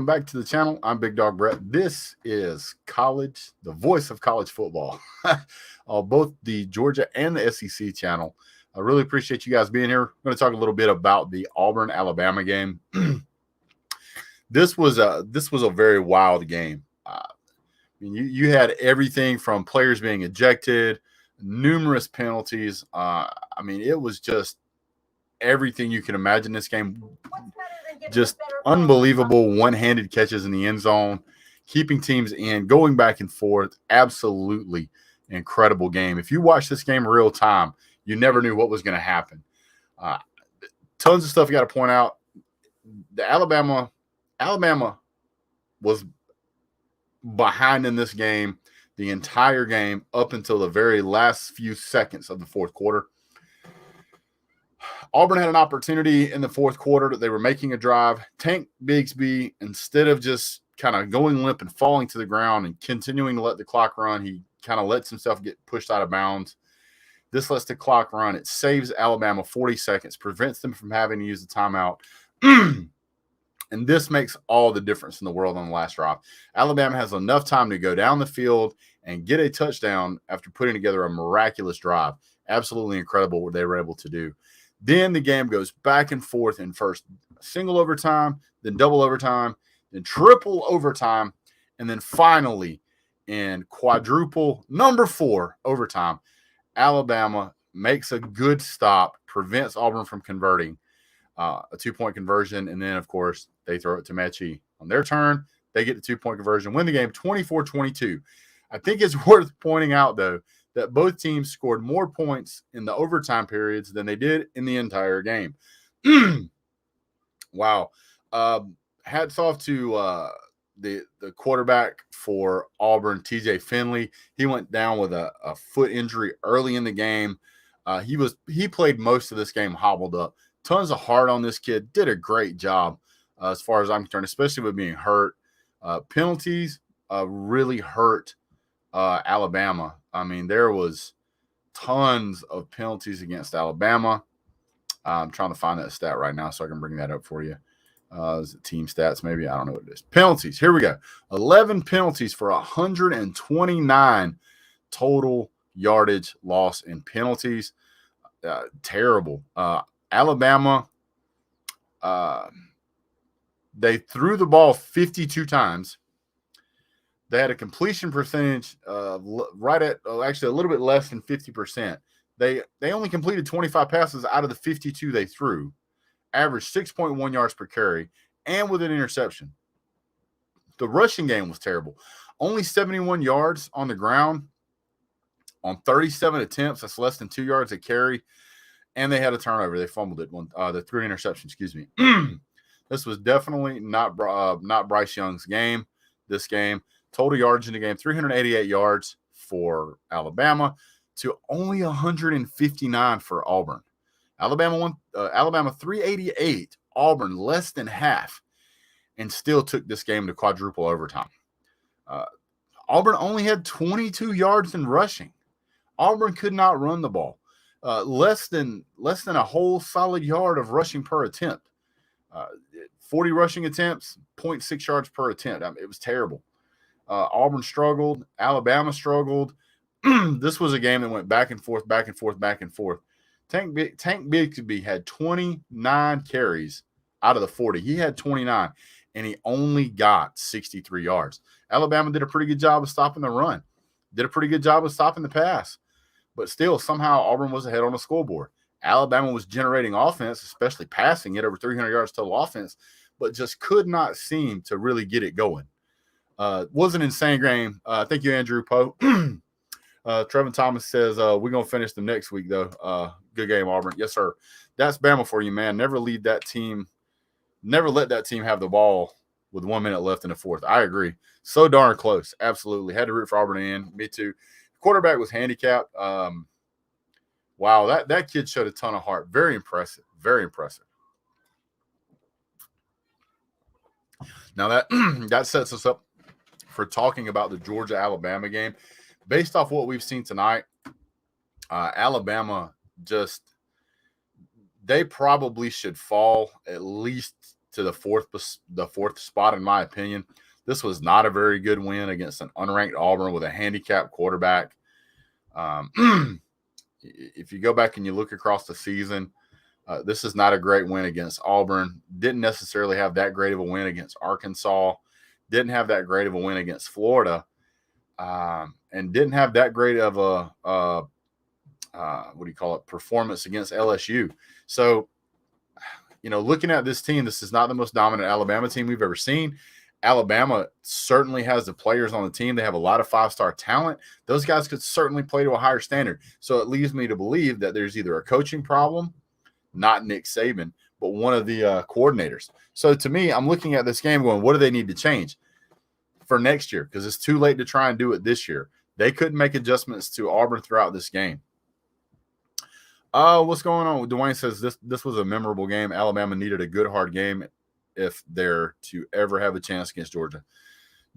back to the channel. I'm Big Dog Brett. This is the voice of college football, both the Georgia and the SEC channel. I really appreciate you guys being here. I'm going to talk a little bit about the Auburn Alabama game. This was a very wild game. You had everything from players being ejected, numerous penalties. It was just everything you can imagine. This game, just unbelievable one-handed catches in the end zone, keeping teams in, going back and forth. Absolutely incredible game. If you watch this game real time, you never knew what was going to happen. Uh, Tons of stuff you got to point out. The Alabama was behind in this game the entire game up until the very last few seconds of the fourth quarter. Auburn had an opportunity in the fourth quarter that they were making a drive. Tank Bigsby, instead of just kind of going limp and falling to the ground and continuing to let the clock run, he kind of lets himself get pushed out of bounds. This lets the clock run. It saves Alabama 40 seconds, prevents them from having to use the timeout. And this makes all the difference in the world on the last drive. Alabama has enough time to go down the field and get a touchdown after putting together a miraculous drive. Absolutely incredible what they were able to do. Then the game goes back and forth in first single overtime, then double overtime, then triple overtime, and then finally in quadruple number 4 overtime, Alabama makes a good stop, prevents Auburn from converting a 2-point conversion, and then, of course, they throw it to Mechie on their turn. They get the 2-point conversion, win the game 24-22. I think it's worth pointing out, though, that both teams scored more points in the overtime periods than they did in the entire game. Wow. Hats off to the quarterback for Auburn, TJ Finley. He went down with a foot injury early in the game. He played most of this game hobbled up. Tons of heart on this kid. Did a great job as far as I'm concerned, especially with being hurt. Penalties really hurt Alabama. There was tons of penalties against Alabama. I'm trying to find that stat right now so I can bring that up for you. Is it team stats? Maybe. I don't know what it is. Penalties. Here we go. 11 penalties for 129 total yardage loss in penalties. Terrible. Alabama, they threw the ball 52 times. They had a completion percentage right at actually a little bit less than 50%. They only completed 25 passes out of the 52 they threw, averaged 6.1 yards per carry, and with an interception. The rushing game was terrible. Only 71 yards on the ground on 37 attempts. That's less than 2 yards a carry. And they had a turnover. They fumbled it. They threw an interception, excuse me. This was definitely not Bryce Young's game, this game. Total yards in the game, 388 yards for Alabama to only 159 for Auburn. Alabama 388, Auburn less than half, and still took this game to quadruple overtime. Auburn only had 22 yards in rushing. Auburn could not run the ball. Less than a whole solid yard of rushing per attempt. 40 rushing attempts, 0.6 yards per attempt. It was terrible. Auburn struggled. Alabama struggled. This was a game that went back and forth, back and forth, back and forth. Tank Bigsby had 29 carries out of the 40. He had 29, and he only got 63 yards. Alabama did a pretty good job of stopping the run. Did a pretty good job of stopping the pass. But still, somehow Auburn was ahead on the scoreboard. Alabama was generating offense, especially passing it over 300 yards total offense, but just could not seem to really get it going. Was an insane game. Thank you, Andrew Poe. Trevin Thomas says, we're going to finish them next week, though. Good game, Auburn. Yes, sir. That's Bama for you, man. Never let that team have the ball with 1 minute left in the fourth. I agree. So darn close. Absolutely. Had to root for Auburn in. Me too. Quarterback was handicapped. Wow, that kid showed a ton of heart. Very impressive. Very impressive. Now that sets us up for talking about the Georgia-Alabama game. Based off what we've seen tonight, Alabama they probably should fall at least to the fourth spot, in my opinion. This was not a very good win against an unranked Auburn with a handicapped quarterback. If you go back and you look across the season, this is not a great win against Auburn. Didn't necessarily have that great of a win against Arkansas. Didn't have that great of a win against Florida. And didn't have that great of a performance against LSU. So, looking at this team, this is not the most dominant Alabama team we've ever seen. Alabama certainly has the players on the team. They have a lot of five-star talent. Those guys could certainly play to a higher standard. So it leaves me to believe that there's either a coaching problem, not Nick Saban, but one of the coordinators. So to me, I'm looking at this game going, what do they need to change for next year? Because it's too late to try and do it this year. They couldn't make adjustments to Auburn throughout this game. What's going on? Dwayne says this was a memorable game. Alabama needed a good, hard game if they're to ever have a chance against Georgia.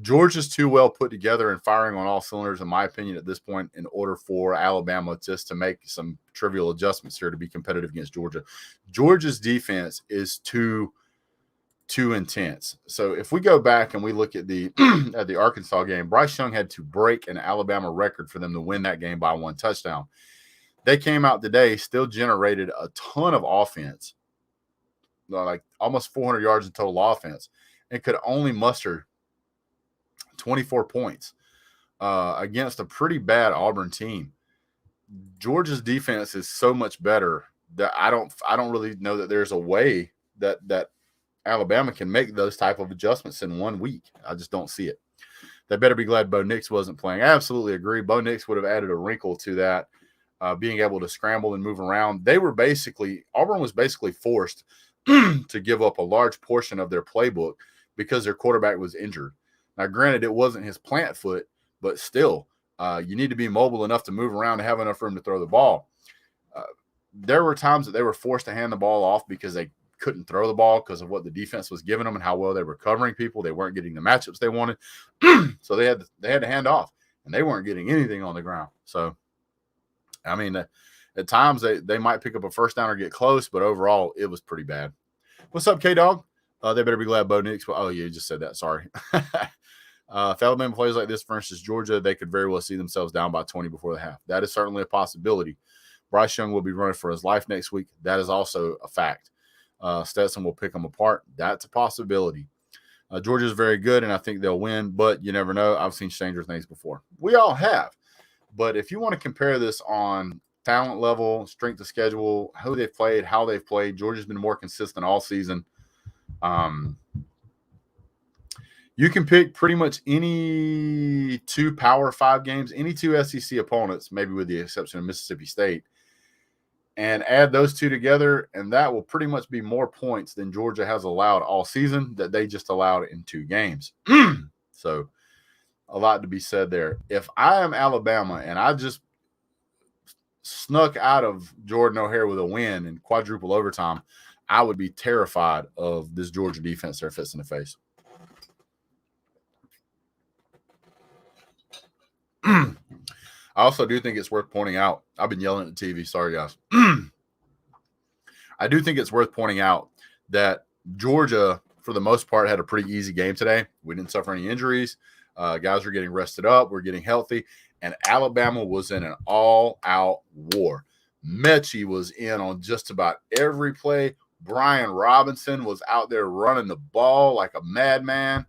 Georgia's too well put together and firing on all cylinders, in my opinion, at this point, in order for Alabama just to make some trivial adjustments here to be competitive against Georgia. Georgia's defense is too intense. So if we go back and we look at the at the Arkansas game, Bryce Young had to break an Alabama record for them to win that game by 1 touchdown. They came out today, still generated a ton of offense, like almost 400 yards in total offense, and could only muster 24 points against a pretty bad Auburn team. Georgia's defense is so much better that I don't really know that there's a way that Alabama can make those type of adjustments in 1 week. I just don't see it. They better be glad Bo Nix wasn't playing. I absolutely agree. Bo Nix would have added a wrinkle to that, being able to scramble and move around. Auburn was basically forced to give up a large portion of their playbook because their quarterback was injured. Now, granted, it wasn't his plant foot, but still, you need to be mobile enough to move around and have enough room to throw the ball. There were times that they were forced to hand the ball off because they couldn't throw the ball because of what the defense was giving them and how well they were covering people. They weren't getting the matchups they wanted. So they had to hand off, and they weren't getting anything on the ground. So, I mean, at times they might pick up a first down or get close, but overall it was pretty bad. What's up, K-Dog? They better be glad Bo Nix. Oh, yeah, you just said that. Sorry. If Alabama plays like this versus Georgia, they could very well see themselves down by 20 before the half. That is certainly a possibility. Bryce Young will be running for his life next week. That is also a fact. Stetson will pick them apart. That's a possibility. Georgia's very good, and I think they'll win, but you never know. I've seen stranger things before. We all have. But if you want to compare this on talent level, strength of schedule, who they've played, how they've played, Georgia's been more consistent all season. You can pick pretty much any 2 Power 5 games, any 2 SEC opponents, maybe with the exception of Mississippi State, and add those 2 together, and that will pretty much be more points than Georgia has allowed all season that they just allowed in 2 games. So a lot to be said there. If I am Alabama and I just snuck out of Jordan O'Hare with a win in quadruple overtime, I would be terrified of this Georgia defense they're fist in the face. I also do think it's worth pointing out. I've been yelling at the TV. Sorry, guys. I do think it's worth pointing out that Georgia, for the most part, had a pretty easy game today. We didn't suffer any injuries. Guys were getting rested up. We're getting healthy. And Alabama was in an all-out war. Mechie was in on just about every play. Brian Robinson was out there running the ball like a madman.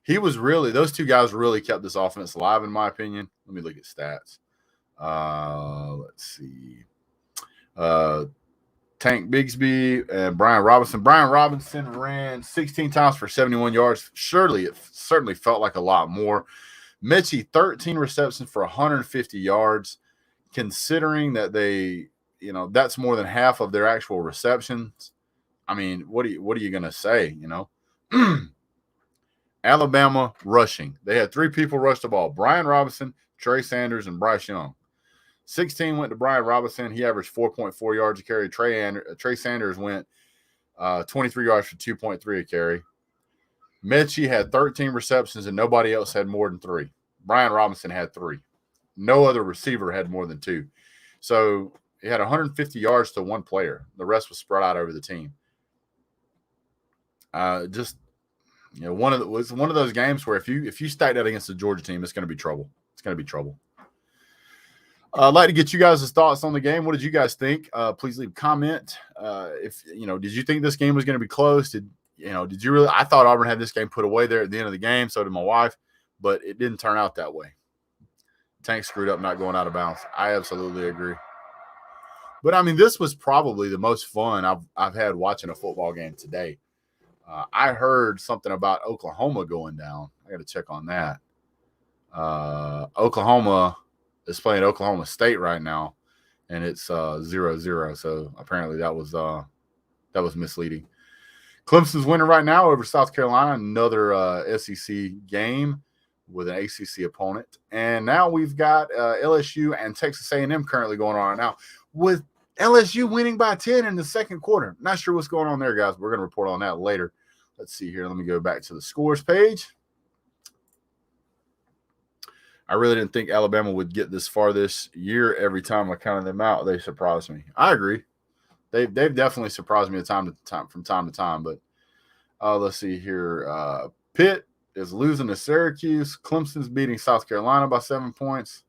Those 2 guys really kept this offense alive, in my opinion. Let me look at stats. Let's see. Tank Bigsby and Brian Robinson. Brian Robinson ran 16 times for 71 yards. Surely it certainly felt like a lot more. Mechie, 13 receptions for 150 yards. Considering that that's more than half of their actual receptions. I mean, what are you going to say, Alabama rushing. They had 3 people rush the ball. Brian Robinson, Trey Sanders, and Bryce Young. 16 went to Brian Robinson. He averaged 4.4 yards a carry. Trey Sanders went 23 yards for 2.3 a carry. Mechie had 13 receptions, and nobody else had more than 3. Brian Robinson had 3. No other receiver had more than 2. So he had 150 yards to one player. The rest was spread out over the team. Just was one of those games where if you stack that against the Georgia team, it's going to be trouble. It's going to be trouble. I'd like to get you guys' thoughts on the game. What did you guys think? Please leave a comment. Did you think this game was going to be close? Did you really? I thought Auburn had this game put away there at the end of the game. So did my wife, but it didn't turn out that way. Tank screwed up not going out of bounds. I absolutely agree. But I mean, this was probably the most fun I've had watching a football game today. I heard something about Oklahoma going down. I got to check on that. Oklahoma is playing Oklahoma State right now, and it's 0-0. So apparently that was misleading. Clemson's winning right now over South Carolina, another SEC game with an ACC opponent. And now we've got LSU and Texas A&M currently going on right now, with LSU winning by 10 in the second quarter. Not sure what's going on there, guys. We're going to report on that later. Let's see here. Let me go back to the scores page. I really didn't think Alabama would get this far this year. Every time I counted them out, they surprised me. I agree. They've definitely surprised me from time to time. But let's see here. Pitt is losing to Syracuse. Clemson's beating South Carolina by 7 points.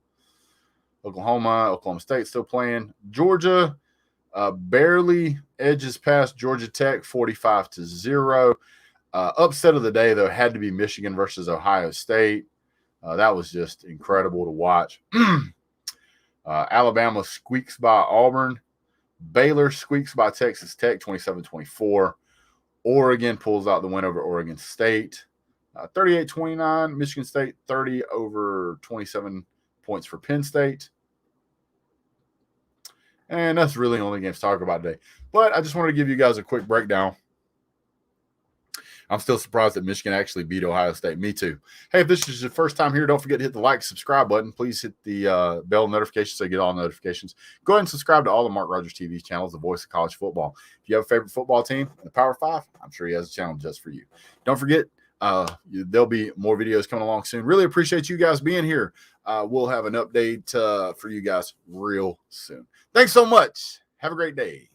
Oklahoma State still playing. Georgia barely edges past Georgia Tech 45-0. Upset of the day, though, had to be Michigan versus Ohio State. That was just incredible to watch. Alabama squeaks by Auburn. Baylor squeaks by Texas Tech 27-24. Oregon pulls out the win over Oregon State. 38-29. Michigan State 30 over 27 points for Penn State. And that's really the only games to talk about today. But I just wanted to give you guys a quick breakdown. I'm still surprised that Michigan actually beat Ohio State. Me too. Hey, if this is your first time here, don't forget to hit the like, subscribe button. Please hit the bell notification so you get all notifications. Go ahead and subscribe to all the Mark Rogers TV channels, the voice of college football. If you have a favorite football team in the Power 5, I'm sure he has a channel just for you. Don't forget, there'll be more videos coming along soon. Really appreciate you guys being here. We'll have an update for you guys real soon. Thanks so much. Have a great day.